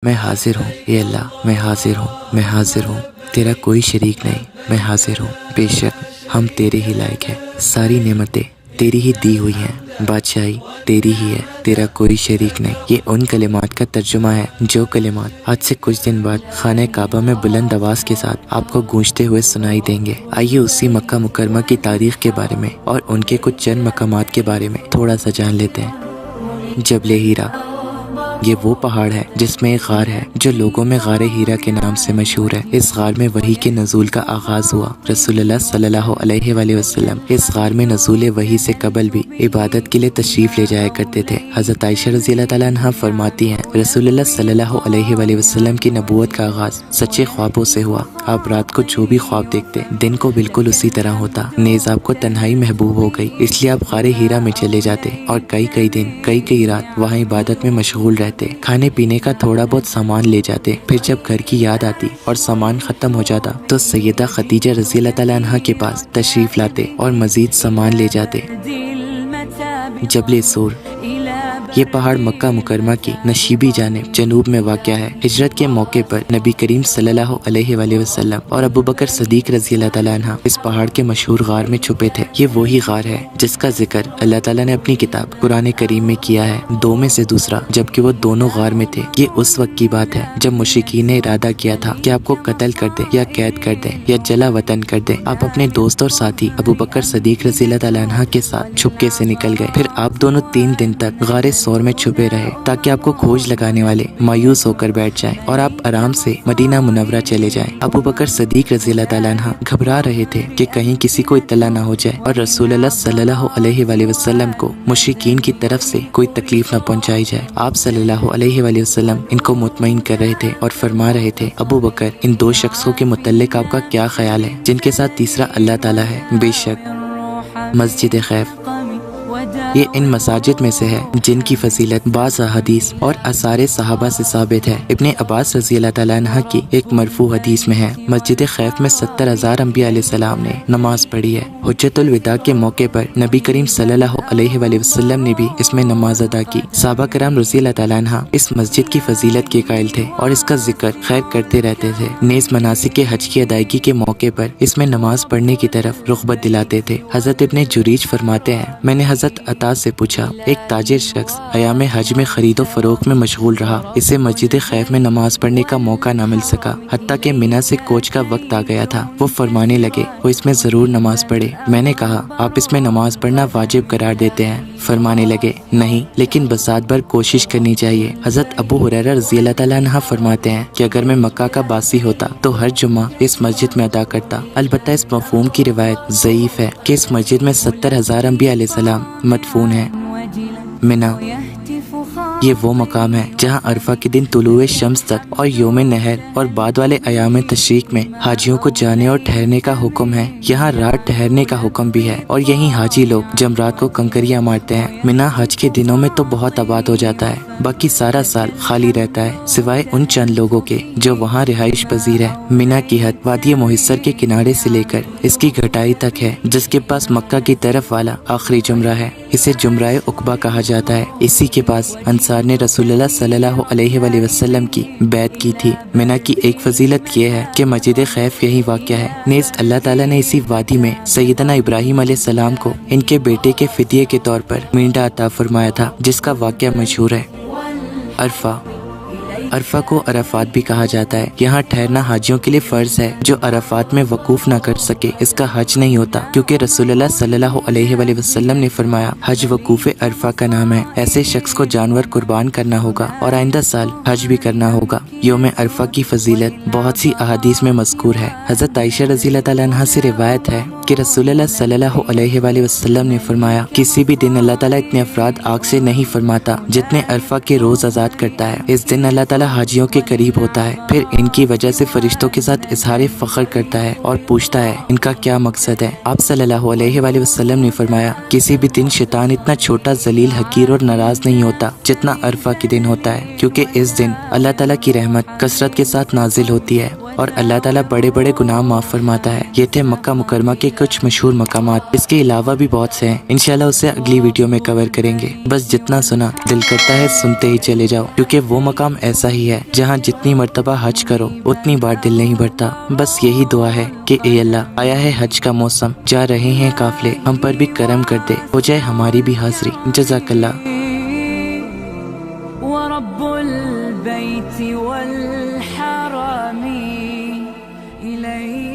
میں حاضر ہوں اے اللہ، میں حاضر ہوں، میں حاضر ہوں، تیرا کوئی شریک نہیں، میں حاضر ہوں، بے شک ہم تیرے ہی لائق ہیں، ساری نعمتیں تیری ہی دی ہوئی ہیں، بادشاہی تیری ہی ہے، تیرا کوئی شریک نہیں۔ یہ ان کلمات کا ترجمہ ہے جو کلمات آج سے کچھ دن بعد خانہ کعبہ میں بلند آواز کے ساتھ آپ کو گونجتے ہوئے سنائی دیں گے۔ آئیے اسی مکہ مکرمہ کی تاریخ کے بارے میں اور ان کے کچھ چند مقامات کے بارے میں تھوڑا سا جان لیتے ہیں۔ جبل ہیرا، یہ وہ پہاڑ ہے جس میں ایک غار ہے جو لوگوں میں غار ہیرا کے نام سے مشہور ہے۔ اس غار میں وحی کے نزول کا آغاز ہوا۔ رسول اللہ صلی اللہ علیہ وآلہ وسلم اس غار میں نزول وحی سے قبل بھی عبادت کے لیے تشریف لے جایا کرتے تھے۔ حضرت عائشہ رضی اللہ تعالیٰ عنہ فرماتی ہیں، رسول اللہ صلی اللہ علیہ وآلہ وسلم کی نبوت کا آغاز سچے خوابوں سے ہوا۔ آپ رات کو جو بھی خواب دیکھتے دن کو بالکل اسی طرح ہوتا۔ نیز آپ کو تنہائی محبوب ہو گئی، اس لیے آپ غار ہیرا میں چلے جاتے اور کئی دن کئی رات وہاں عبادت میں مشغول رہتے، کھانے پینے کا تھوڑا بہت سامان لے جاتے۔ پھر جب گھر کی یاد آتی اور سامان ختم ہو جاتا تو سیدہ خدیجہ رضی اللہ تعالیٰ عنہ کے پاس تشریف لاتے اور مزید سامان لے جاتے۔ جبل سور، یہ پہاڑ مکہ مکرمہ کی نشیبی جانب جنوب میں واقع ہے۔ ہجرت کے موقع پر نبی کریم صلی اللہ علیہ وآلہ وسلم اور ابو بکر صدیق رضی اللہ تعالیٰ عنہ اس پہاڑ کے مشہور غار میں چھپے تھے۔ یہ وہی غار ہے جس کا ذکر اللہ تعالیٰ نے اپنی کتاب قرآن کریم میں کیا ہے، دو میں سے دوسرا، جبکہ وہ دونوں غار میں تھے۔ یہ اس وقت کی بات ہے جب مشرکین نے ارادہ کیا تھا کہ آپ کو قتل کر دیں یا قید کر دیں یا جلا وطن کر دیں۔ آپ اپنے دوست اور ساتھی ابو بکر صدیق رضی اللہ تعالیٰ عنہ کے ساتھ چھپکے سے نکل گئے۔ پھر آپ دونوں 3 دن تک غار سور میں چھپے رہے تاکہ آپ کو کھوج لگانے والے مایوس ہو کر بیٹھ جائیں اور آپ آرام سے مدینہ منورہ چلے جائیں۔ ابو بکر صدیق رضی اللہ تعالیٰ عنہ گھبرا رہے تھے کہ کہیں کسی کو اطلاع نہ ہو جائے اور رسول اللہ صلی اللہ علیہ وآلہ وسلم کو مشرکین کی طرف سے کوئی تکلیف نہ پہنچائی جائے۔ آپ صلی اللہ علیہ وآلہ وسلم ان کو مطمئن کر رہے تھے اور فرما رہے تھے، ابو بکر، ان 2 شخصوں کے متعلق آپ کا کیا خیال ہے جن کے ساتھ تیسرا اللہ تعالیٰ ہے؟ بے شک مسجد خیف، یہ ان مساجد میں سے ہے جن کی فضیلت بعض احادیث اور آثار صحابہ سے ثابت ہے۔ ابن عباس رضی اللہ تعالیٰ عنہ کی ایک مرفوع حدیث میں ہے، مسجد خیف میں 70,000 انبیاء علیہ السلام نے نماز پڑھی ہے۔ حجۃ الوداع کے موقع پر نبی کریم صلی اللہ علیہ وآلہ وسلم نے بھی اس میں نماز ادا کی۔ صحابہ کرام رضی اللہ تعالیٰ عنہ اس مسجد کی فضیلت کے قائل تھے اور اس کا ذکر خیر کرتے رہتے تھے۔ نیز مناسک حج کی ادائیگی کے موقع پر اس میں نماز پڑھنے کی طرف رغبت دلاتے تھے۔ حضرت ابن جریج فرماتے ہیں، میں نے حضرت عطا سے پوچھا، ایک تاجر شخص ایام حج میں خرید و فروخت میں مشغول رہا، اسے مسجد خیف میں نماز پڑھنے کا موقع نہ مل سکا، حتیٰ کہ منی سے کوچ کا وقت آ گیا تھا۔ وہ فرمانے لگے، وہ اس میں ضرور نماز پڑھے۔ میں نے کہا، آپ اس میں نماز پڑھنا واجب قرار دیتے ہیں؟ فرمانے لگے، نہیں، لیکن بسات بھر کوشش کرنی چاہیے۔ حضرت ابو ہریرہ رضی اللہ تعالیٰ عنہ فرماتے ہیں کہ اگر میں مکہ کا باسی ہوتا تو ہر جمعہ اس مسجد میں ادا کرتا۔ البتہ اس مفہوم کی روایت ضعیف ہے کہ اس مسجد میں 70,000 انبیاء علیہ السلام مدفون ہیں۔ منی، یہ وہ مقام ہے جہاں عرفہ کے دن طلوع شمس تک اور یوم نحر اور بعد والے ایام تشریق میں حاجیوں کو جانے اور ٹھہرنے کا حکم ہے۔ یہاں رات ٹھہرنے کا حکم بھی ہے اور یہیں حاجی لوگ جمرات کو کنکریاں مارتے ہیں۔ منی حج کے دنوں میں تو بہت آباد ہو جاتا ہے، باقی سارا سال خالی رہتا ہے، سوائے ان چند لوگوں کے جو وہاں رہائش پذیر ہے۔ منی کی حد وادی محصر کے کنارے سے لے کر اس کی گھٹائی تک ہے، جس کے پاس مکہ کی طرف والا آخری جمرہ ہے۔ اسے جمرہ عقبہ کہا جاتا ہے۔ اسی کے پاس انصار نے رسول اللہ صلی اللہ علیہ وآلہ وسلم کی بیعت کی تھی۔ منی کی ایک فضیلت یہ ہے کہ مسجد خیف یہی واقع ہے۔ نیز اللہ تعالیٰ نے اسی وادی میں سیدنا ابراہیم علیہ السلام کو ان کے بیٹے کے فدیے کے طور پر مینڈا عطا فرمایا تھا، جس کا واقعہ مشہور ہے۔ عرفہ، عرفہ کو عرفات بھی کہا جاتا ہے۔ یہاں ٹھہرنا حاجیوں کے لیے فرض ہے۔ جو عرفات میں وقوف نہ کر سکے اس کا حج نہیں ہوتا، کیونکہ رسول اللہ صلی اللہ علیہ وآلہ وسلم نے فرمایا، حج وقوف عرفہ کا نام ہے۔ ایسے شخص کو جانور قربان کرنا ہوگا اور آئندہ سال حج بھی کرنا ہوگا۔ یوم عرفہ کی فضیلت بہت سی احادیث میں مذکور ہے۔ حضرت عائشہ رضی اللہ تعالیٰ عنہ سے روایت ہے کہ رسول اللہ صلی اللہ علیہ وآلہ وسلم نے فرمایا، کسی بھی دن اللہ تعالیٰ اتنے افراد آگ سے نہیں فرماتا جتنے عرفہ کے روز آزاد کرتا ہے۔ اس دن اللہ تعالیٰ حاجیوں کے قریب ہوتا ہے، پھر ان کی وجہ سے فرشتوں کے ساتھ اظہار فخر کرتا ہے اور پوچھتا ہے ان کا کیا مقصد ہے۔ آپ صلی اللہ علیہ وآلہ وسلم نے فرمایا، کسی بھی دن شیطان اتنا چھوٹا، ذلیل، حقیر اور ناراض نہیں ہوتا جتنا عرفہ کے دن ہوتا ہے، کیونکہ اس دن اللہ تعالیٰ کی رحمت کثرت کے ساتھ نازل ہوتی ہے اور اللہ تعالیٰ بڑے بڑے گناہ معاف فرماتا ہے۔ یہ تھے مکہ مکرمہ کے کچھ مشہور مقامات، اس کے علاوہ بھی بہت سے ہیں، انشاءاللہ اسے اگلی ویڈیو میں کور کریں گے۔ بس جتنا سنا دل کرتا ہے سنتے ہی چلے جاؤ، کیونکہ وہ مقام ایسا ہی ہے جہاں جتنی مرتبہ حج کرو اتنی بار دل نہیں بھرتا۔ بس یہی دعا ہے کہ اے اللہ، آیا ہے حج کا موسم، جا رہے ہیں قافلے، ہم پر بھی کرم کر دے، ہو جائے ہماری بھی حاضری۔ جزاک اللہ۔ ورب البيت والحرم إليك